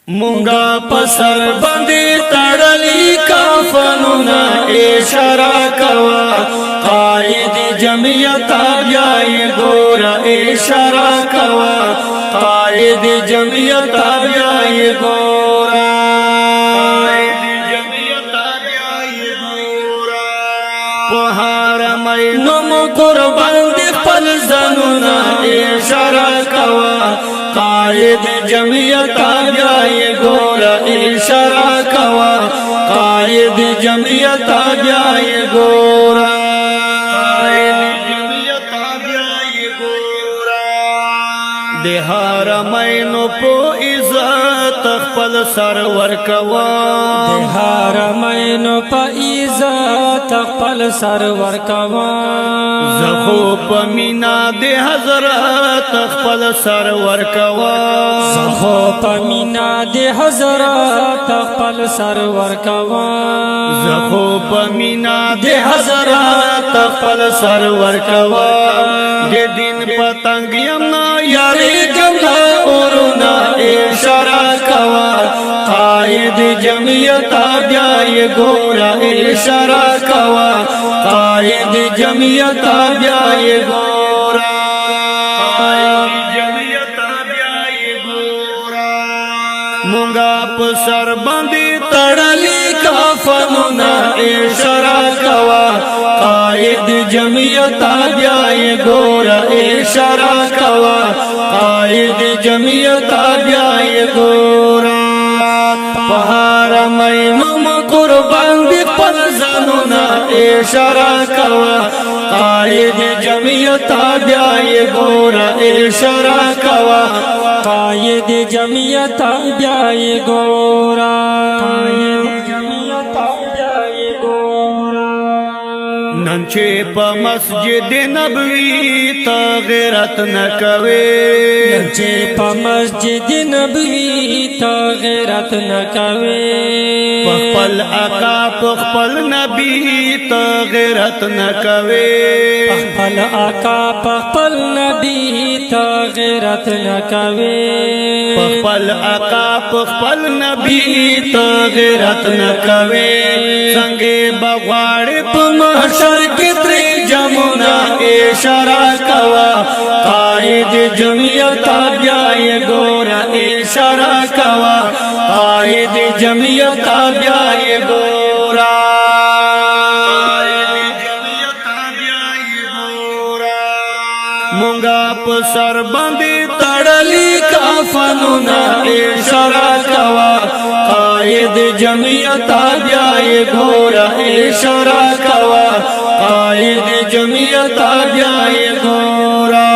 مونگا پسر بندی تڑلی کافنونا اشارہ کوا قائد جمعیت بیائی گورا اشارہ کوا قائد جمعیت بیائی گورا پہار مینو قربان دی پل زنونا اشارہ کوا قائد جمعیت بیائی گورا اشارہ کوا قائد جمعیت بیائی گورا دیہار مینو پو عزت خپل سرور کوا دیہار مینو پا عزت خپل سرور کوا زخو پمینا دی حضرت خپل سرور کوا زخو پمینا دی حضرت خپل سرور کوا زخو پمینا دی حضرت خپل سرور کوا دی دین پتنگ یمنا یاری گمنا اورونا اشارہ کوا قائد جمعیت بیائی گورا اشارہ کوا قائد جمعیت بیائی گورا قائد جمعیت بیائی گورا مونگا پسر بندی تڑلی کافنونا اشارہ کوا قائد جمعیت بیائی گورا اشارہ کوا قائد جمعیت بیائی گورا پہار مینو قربان دی پل زنونا اشارہ کوا قائد جمعیت بیائی گورا اشارہ کوا قائد جمعیت بیائی گورا قائد جمعیت بیائی گورا ننچے پا مسجد نبوی تا غیرت نکوے ننچے پا مسجد نبوی تا غیرت نکوے پخپل آقا پخپل نبی تا غیرت نکوے پخپل آقا پخپل نبی تا غیرت نکوے پخپل آقا پخپل نبی تا غیرت نکوے سنگے بغوار پا محشر کی تری جمونا اشارہ کوا قائد جمعیت بیائی گورا اشارہ کوا قائد جمعیت بیائی گورا مونگا پسر بندی تڑلی کافنونا اشارہ کوا قائد جمعیت بیائی گورا اشارہ کوا قائد جمعیت بیائی گورا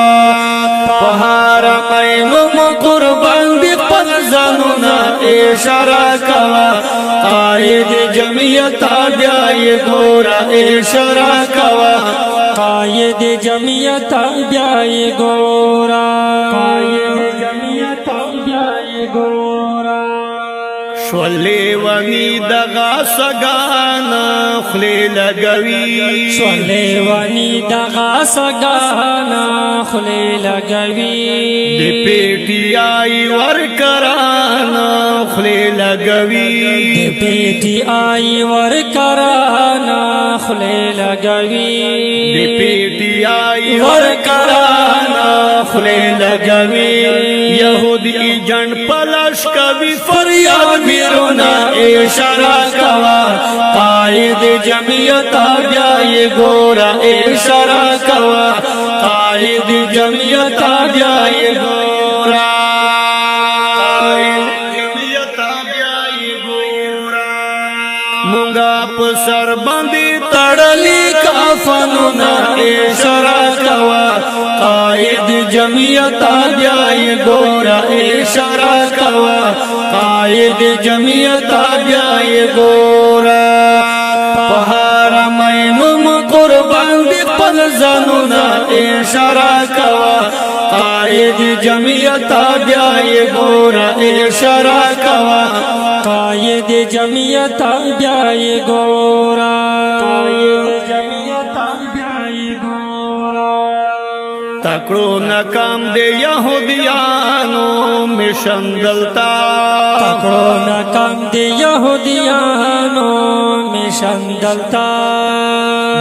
پہار مینو قربان دی پل زنونا اشارہ کوا قائد جمعیت بیائی گورا اشارہ کوا قائد جمعیت بیائی گورا قائد جمعیت بیائی گورا شولی ونی دغا سگانا خلی لگوی شولی ونی دغا سگانا خلی لگوی دی پیٹی آئی ورکرانا خلی لگوی دی پیٹی آئی ورکرانا خلی لگوی دی پیٹی آئی ورکرانا خلی لگوی یہودی جن پلش کبھی فریاد بیرونا اشارہ کوا قائد جمعیت بیائی گورا اشارہ کوا قائد جمعیت بیائی گورا جمعیت بیائی گورا مونگا پسر بندی تڑلی کافنونا اشارہ کوا قائد جمعیت بیائی گورا اشارہ کوا قائد جمعیت بیائی گورا پہار مینو قربان دی پل زنونا اشارہ کوا قائد جمعیت بیائی گورا اشارہ کوا قائد جمعیت بیائی گورا قائد جمعیت بیائی گورا تکڑو ناکام دے یہودیانو مشن دلتا د یهودیانو مشن دلتا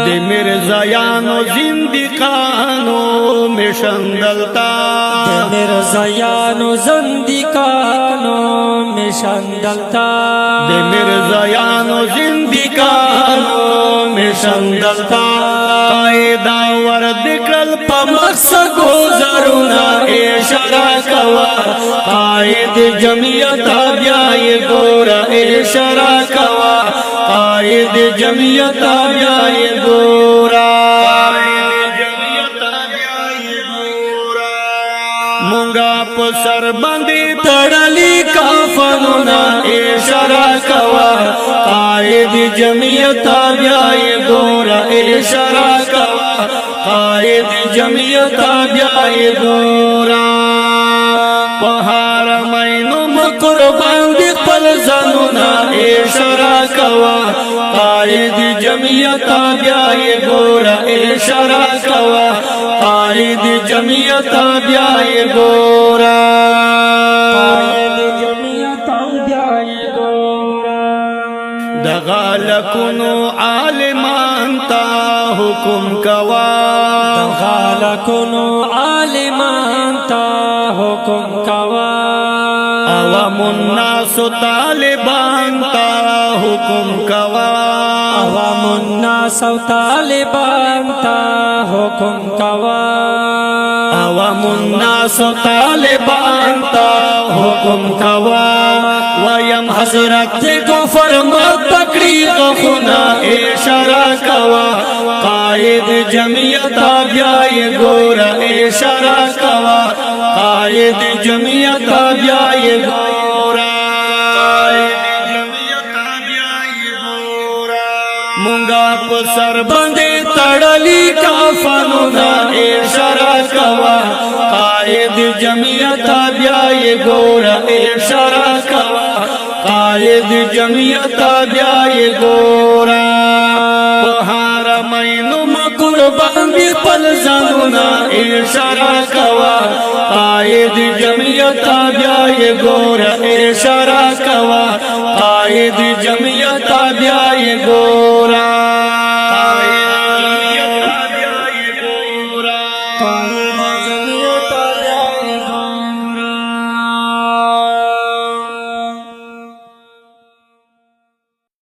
د مرزایانو زندقانو مشن دلتا د مرزایانو زندقانو مشن دلتا د مرزایانو زندقانو مشن دلتا قائدا ورد کل په مقصد گزارونا اشارہ کوا قائد جمعیت بیائی گورا اشارہ کوا قائد جمعیت بیائی گورا مونگا پسر بندی تڑلی کافنونا اشارہ کوا قائد جمعیت بیائی گورا اشارہ کوا قائد جمعیت بیائی گورا پہار مینو مقربان دی قل زنونا اشارہ کوا قائد جمعیت بیائی گورا اشارہ کوا قائد جمعیت بیائی گورا قائد جمعیت بیائی گورا دغالکنو عالمان تا حکم کوا دغالکنو عالمان تا حکم کوا عوام الناس طالبان تا حکم کوا عوام الناس و طالبان تا حکم کوا عوام الناس طالبان تا حکم کوا ویم حضرت کفر مت پکڑی غخنا اشارہ کوا قائد جمعیت بیائی گورا اشارہ کوا قائد جمعیت بیائی گورا مونگا پسر بندے تڑلی کافنونا اشارہ کوا قائد جمعیت بیائی گورا اشارہ کوا قائد جمعیت بیائی گورا پہار مینو مقربان دی پل زنونا اشارہ کوا قائد جمعیت بیائی گورا اشارہ کوا قائد جمعیت